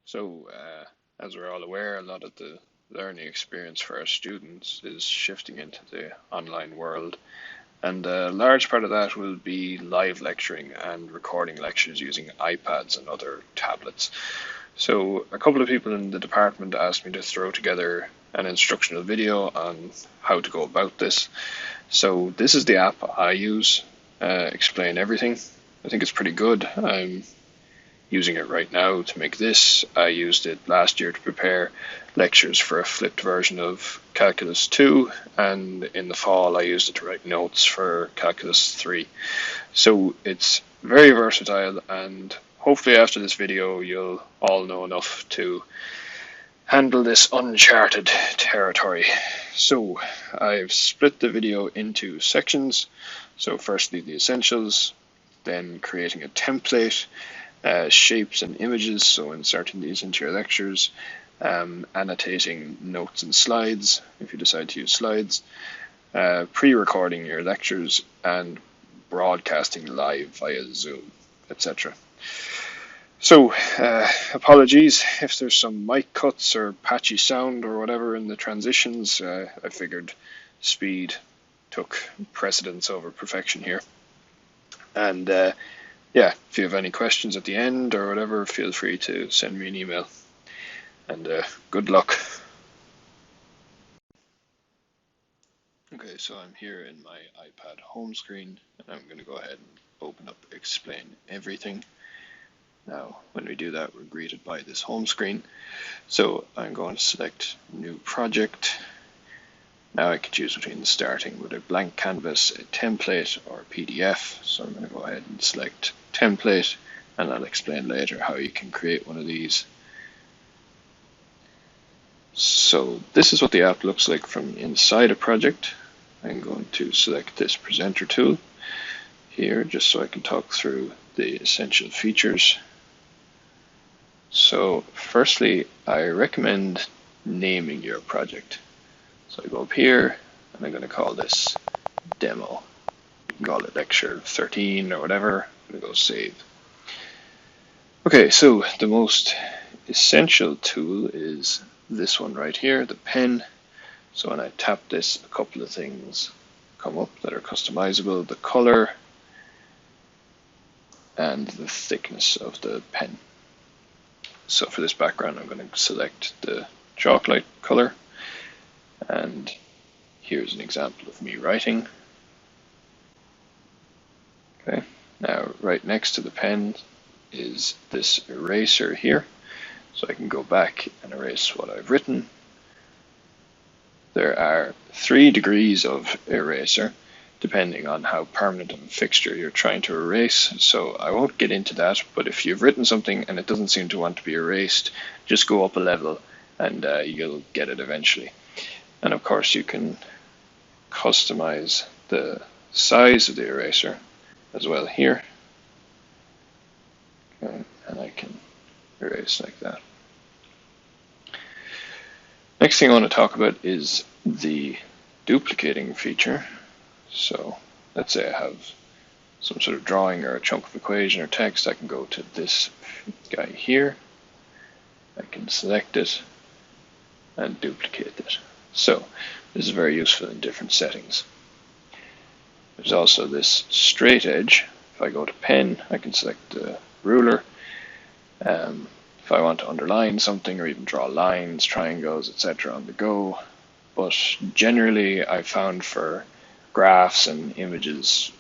So, as we're all aware, a lot of the learning experience for our students is shifting into the online world. And a large part of that will be live lecturing and recording lectures using iPads and other tablets. So, a couple of people in the department asked me to throw together an instructional video on how to go about this. So, this is the app I use, explain everything. I think it's pretty good. I'm using it right now to make this. I used it last year to prepare lectures for a flipped version of Calculus 2, and in the fall I used it to write notes for Calculus 3. So it's very versatile, and hopefully after this video you'll all know enough to handle this uncharted territory. So I've split the video into sections. So firstly the essentials, then creating a template, shapes and images, so inserting these into your lectures, annotating notes and slides if you decide to use slides, pre-recording your lectures, and broadcasting live via Zoom, etc. So, apologies if there's some mic cuts or patchy sound or whatever in the transitions. I figured speed took precedence over perfection here. And yeah, if you have any questions at the end or whatever, feel free to send me an email. And good luck. Okay, so I'm here in my iPad home screen, and I'm going to go ahead and open up Explain Everything. Now, when we do that, we're greeted by this home screen. So I'm going to select New Project. Now I can choose between starting with a blank canvas, a template, or a PDF. So I'm going to go ahead and select Template, and I'll explain later how you can create one of these. So this is what the app looks like from inside a project. I'm going to select this presenter tool here just so I can talk through the essential features. So firstly, I recommend naming your project. So I go up here and I'm going to call this demo. You can call it lecture 13 or whatever. I'm going to go save. Okay, so the most essential tool is this one right here, the pen. So when I tap this, a couple of things come up that are customizable: the color and the thickness of the pen. So for this background, I'm going to select the chalk-light color, and here's an example of me writing. Okay, now right next to the pen is this eraser here, so I can go back and erase what I've written. There are 3 degrees of eraser, depending on how permanent of a fixture you're trying to erase. So I won't get into that, but if you've written something and it doesn't seem to want to be erased, just go up a level and you'll get it eventually. And of course you can customize the size of the eraser as well here. Okay, and I can erase like that. Next thing I want to talk about is the duplicating feature. So let's say I have some sort of drawing or a chunk of equation or text. I can go to this guy here. I can select it and duplicate it. So this is very useful in different settings. There's also this straight edge. If I go to pen, I can select the ruler. If I want to underline something or even draw lines, triangles, etc. on the go. But generally I found for graphs and images,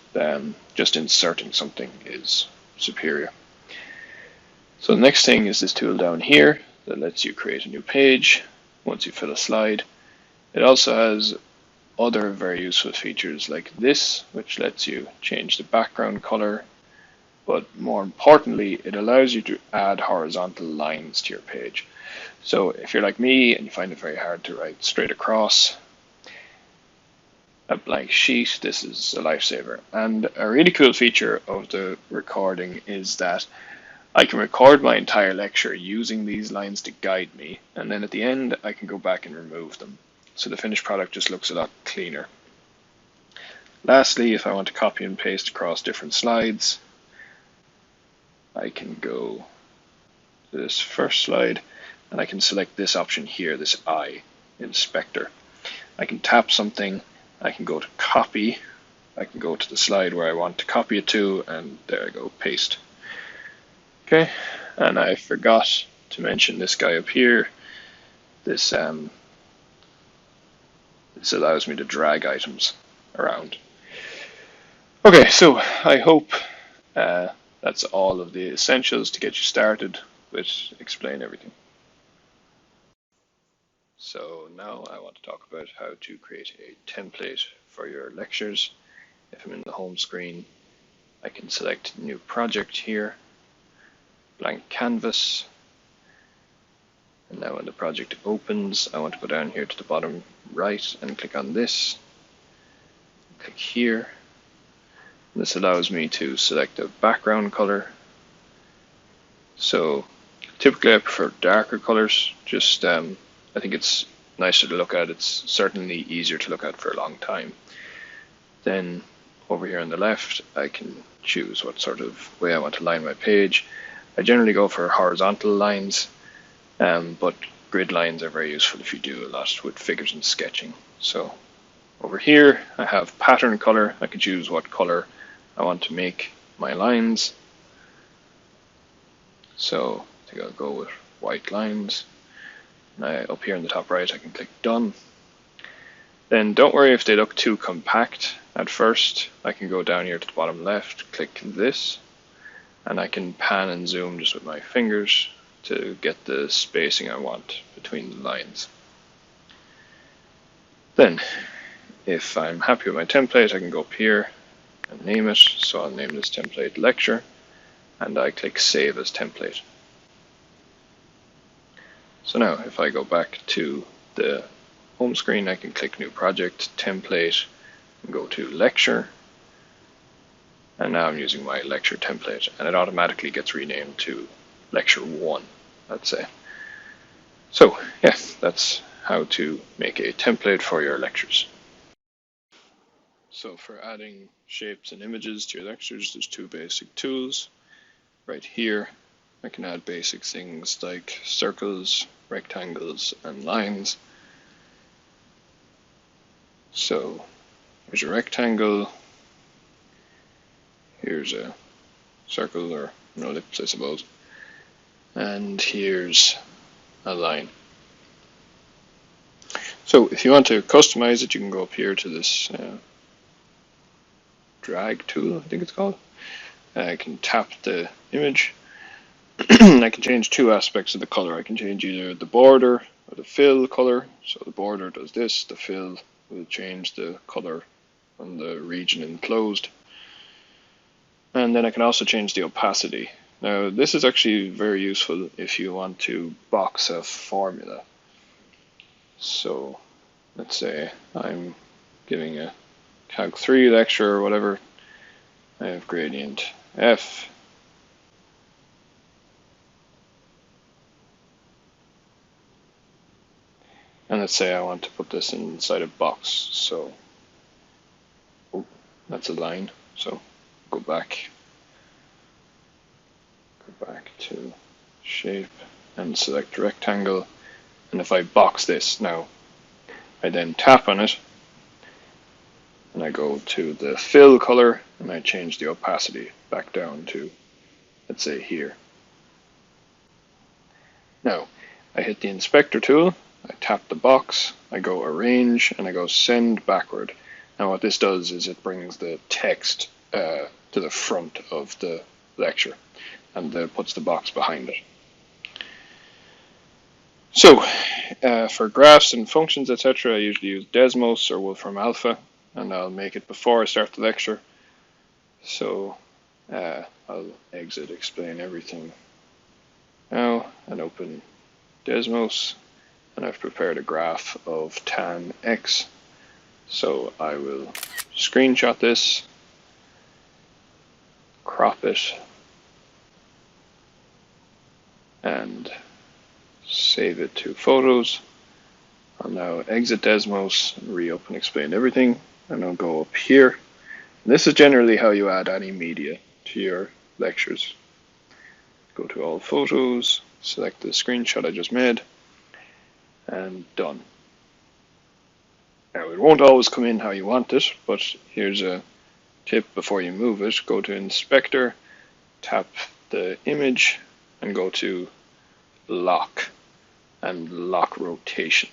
just inserting something is superior. So the next thing is this tool down here that lets you create a new page once you fill a slide. It also has other very useful features like this, which lets you change the background color. But more importantly, it allows you to add horizontal lines to your page. So if you're like me and you find it very hard to write straight across a blank sheet, this is a lifesaver. And a really cool feature of the recording is that I can record my entire lecture using these lines to guide me, and then at the end I can go back and remove them. So the finished product just looks a lot cleaner. Lastly, if I want to copy and paste across different slides, I can go to this first slide, and I can select this option here, this I, inspector. I can tap something, I can go to copy, I can go to the slide where I want to copy it to, and there I go, paste. Okay, and I forgot to mention this guy up here. This allows me to drag items around. Okay, so I hope that's all of the essentials to get you started with Explain Everything. So now I want to talk about how to create a template for your lectures. If I'm in the home screen, I can select New Project here, Blank Canvas, and now when the project opens, I want to go down here to the bottom right and click on this, click here. This allows me to select a background color. So typically I prefer darker colors, just I think it's nicer to look at. It's certainly easier to look at for a long time. Then over here on the left, I can choose what sort of way I want to line my page. I generally go for horizontal lines, but grid lines are very useful if you do a lot with figures and sketching. So over here, I have pattern color. I can choose what color I want to make my lines. So I think I'll go with white lines. Now up here in the top right, I can click done. Then don't worry if they look too compact at first. I can go down here to the bottom left, click this, and I can pan and zoom just with my fingers to get the spacing I want between the lines. Then, if I'm happy with my template, I can go up here and name it. So I'll name this template lecture, and I click save as template. So now if I go back to the home screen, I can click new project, template, and go to lecture. And now I'm using my lecture template, and it automatically gets renamed to lecture 1, let's say. So yeah, that's how to make a template for your lectures. So for adding shapes and images to your lectures, there's two basic tools. Right here, I can add basic things like circles, rectangles, and lines. So here's a rectangle, here's a circle or an ellipse, I suppose, and here's a line. So if you want to customize it, you can go up here to this drag tool, I think it's called. I can tap the image. I can change two aspects of the color. I can change either the border or the fill color. So the border does this, the fill will change the color on the region enclosed. And then I can also change the opacity. Now this is actually very useful if you want to box a formula. So let's say I'm giving a Calc 3 lecture or whatever. I have gradient f. And let's say I want to put this inside a box. So that's a line. So go back to shape and select rectangle. And if I box this now, I then tap on it and I go to the fill color and I change the opacity back down to, let's say, here. Now I hit the inspector tool, I tap the box, I go arrange, and I go send backward. Now what this does is it brings the text to the front of the lecture and puts the box behind it. So for graphs and functions, etc., I usually use Desmos or Wolfram Alpha, and I'll make it before I start the lecture. So I'll exit Explain Everything now and open Desmos, and I've prepared a graph of tan x. So I will screenshot this, crop it, and save it to photos. I'll now exit Desmos and reopen Explain Everything, and I'll go up here. And this is generally how you add any media to your lectures. Go to all photos, select the screenshot I just made, and done. Now it won't always come in how you want it, but here's a tip before you move it. Go to Inspector, tap the image, and go to Lock and Lock Rotation.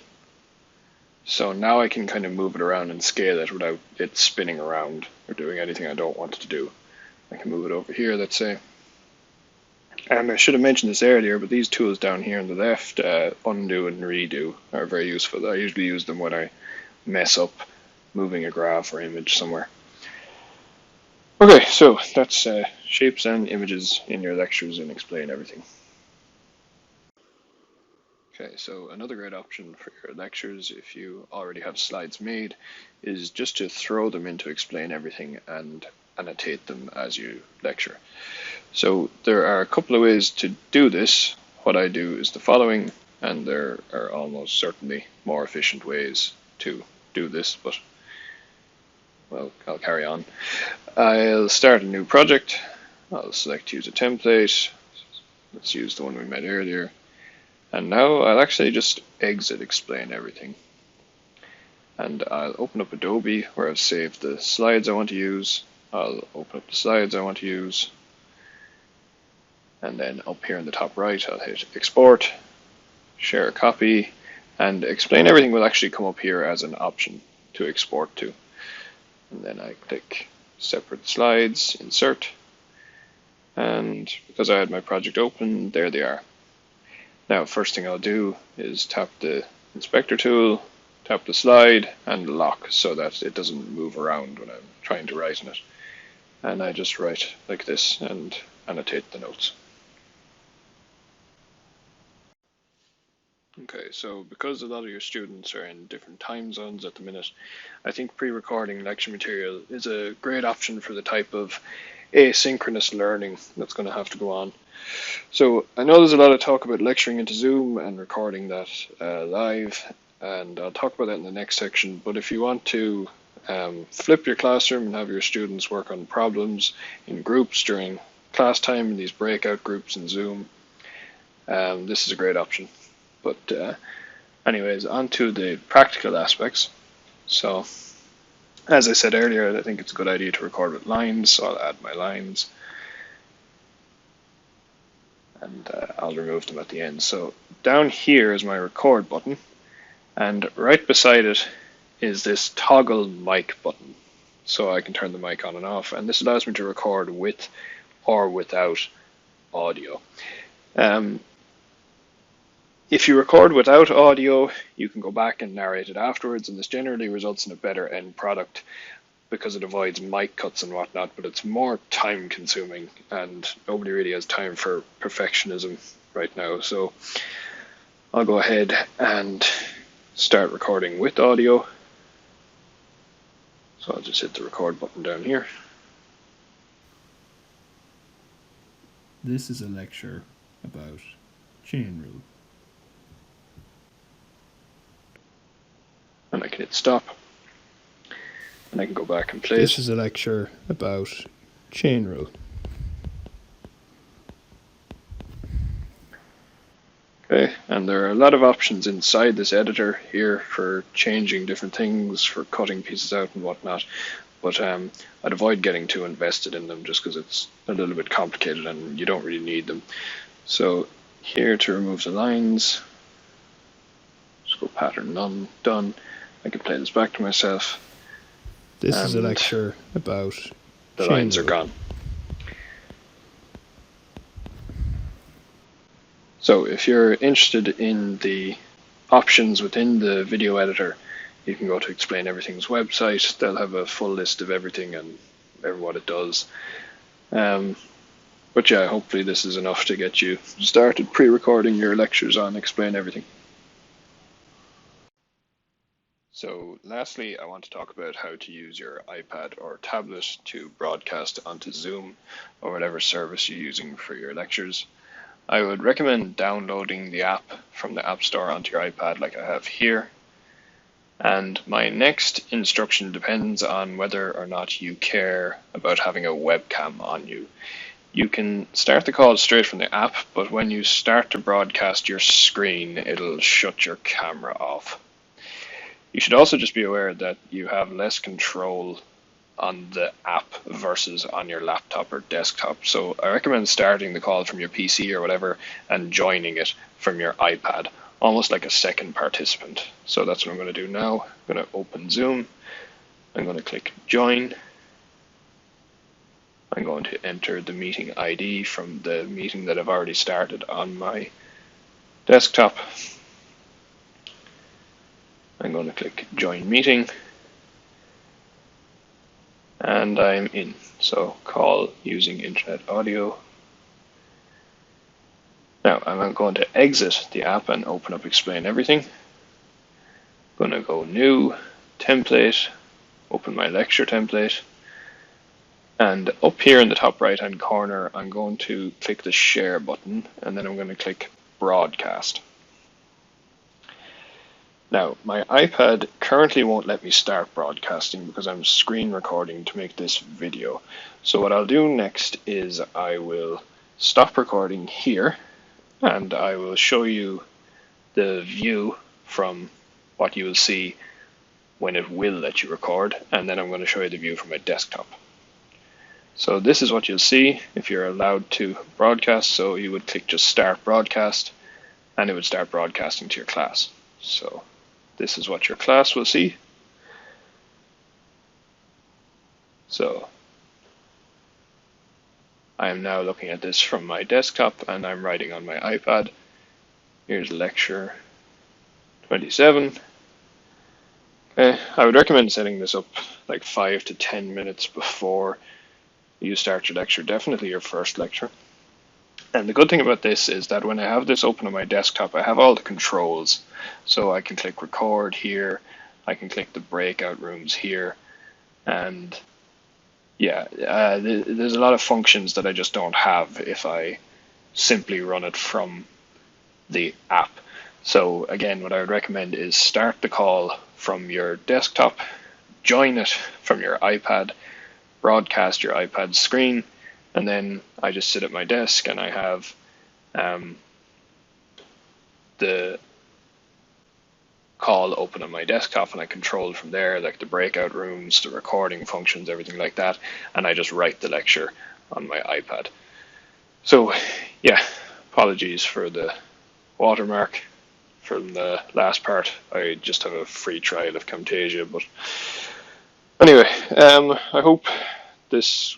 So now I can kind of move it around and scale it without it spinning around or doing anything I don't want it to do. I can move it over here, let's say. I should have mentioned this earlier, but these tools down here on the left, undo and redo, are very useful. I usually use them when I mess up moving a graph or image somewhere. Okay, so that's shapes and images in your lectures and explain everything. Okay, so another great option for your lectures, if you already have slides made, is just to throw them into explain everything and annotate them as you lecture. So there are a couple of ways to do this. What I do is the following, and there are almost certainly more efficient ways to do this, but well, I'll carry on. I'll start a new project. I'll select use a template. Let's use the one we made earlier. And now I'll actually just exit explain everything. And I'll open up Adobe where I've saved the slides I want to use. I'll open up the slides I want to use. And then up here in the top right, I'll hit export, share a copy, and explain everything will actually come up here as an option to export to. And then I click separate slides, insert. And because I had my project open, there they are. Now, first thing I'll do is tap the inspector tool, tap the slide, and lock so that it doesn't move around when I'm trying to write in it. And I just write like this and annotate the notes. Okay, so because a lot of your students are in different time zones at the minute, I think pre-recording lecture material is a great option for the type of asynchronous learning that's going to have to go on. So I know there's a lot of talk about lecturing into Zoom and recording that live, and I'll talk about that in the next section, but if you want to flip your classroom and have your students work on problems in groups during class time in these breakout groups in Zoom, this is a great option. But anyways, on to the practical aspects. So as I said earlier, I think it's a good idea to record with lines, so I'll add my lines. And I'll remove them at the end. So down here is my record button, and right beside it is this toggle mic button. So I can turn the mic on and off, and this allows me to record with or without audio. If you record without audio, you can go back and narrate it afterwards, and this generally results in a better end product because it avoids mic cuts and whatnot, but it's more time consuming and nobody really has time for perfectionism right now. So I'll go ahead and start recording with audio. So I'll just hit the record button down here. This is a lecture about chain rule. And I can hit stop. And I can go back and play This is a lecture about chain rule. Okay, and there are a lot of options inside this editor here for changing different things, for cutting pieces out and whatnot. But I'd avoid getting too invested in them just because it's a little bit complicated and you don't really need them. So here to remove the lines, just go pattern none, done. I can play this back to myself. This is a lecture about the lines are gone. So if you're interested in the options within the video editor, you can go to Explain Everything's website. They'll have a full list of everything and what it does. But yeah, hopefully this is enough to get you started pre-recording your lectures on Explain Everything. So lastly, I want to talk about how to use your iPad or tablet to broadcast onto Zoom or whatever service you're using for your lectures. I would recommend downloading the app from the App Store onto your iPad like I have here. And my next instruction depends on whether or not you care about having a webcam on you. You can start the call straight from the app, but when you start to broadcast your screen, it'll shut your camera off. You should also just be aware that you have less control on the app versus on your laptop or desktop. So I recommend starting the call from your PC or whatever and joining it from your iPad, almost like a second participant. So that's what I'm going to do now. I'm going to open Zoom. I'm going to click join. I'm going to enter the meeting ID from the meeting that I've already started on my desktop. I'm going to click join meeting. And I'm in. So call using internet audio. Now I'm going to exit the app and open up Explain Everything. I'm going to go New, Template, open my lecture template. And up here in the top right hand corner, I'm going to click the Share button, and then I'm going to click Broadcast. Now, my iPad currently won't let me start broadcasting because I'm screen recording to make this video. So what I'll do next is I will stop recording here, and I will show you the view from what you will see when it will let you record, and then I'm going to show you the view from my desktop. So this is what you'll see if you're allowed to broadcast. So you would click just Start Broadcast, and it would start broadcasting to your class. So this is what your class will see. So I am now looking at this from my desktop, and I'm writing on my iPad. Here's lecture 27. Okay, I would recommend setting this up like 5 to 10 minutes before you start your lecture, definitely your first lecture. And the good thing about this is that when I have this open on my desktop, I have all the controls. So I can click record here, I can click the breakout rooms here, and yeah, there's a lot of functions that I just don't have if I simply run it from the app. So again, what I would recommend is start the call from your desktop, join it from your iPad, broadcast your iPad screen, and then I just sit at my desk and I have the call open on my desktop, and I control from there, like the breakout rooms, the recording functions, everything like that, and I just write the lecture on my iPad. So yeah, apologies for the watermark from the last part. I just have a free trial of Camtasia, but anyway, I hope this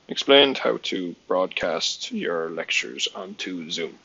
explained how to broadcast your lectures onto Zoom.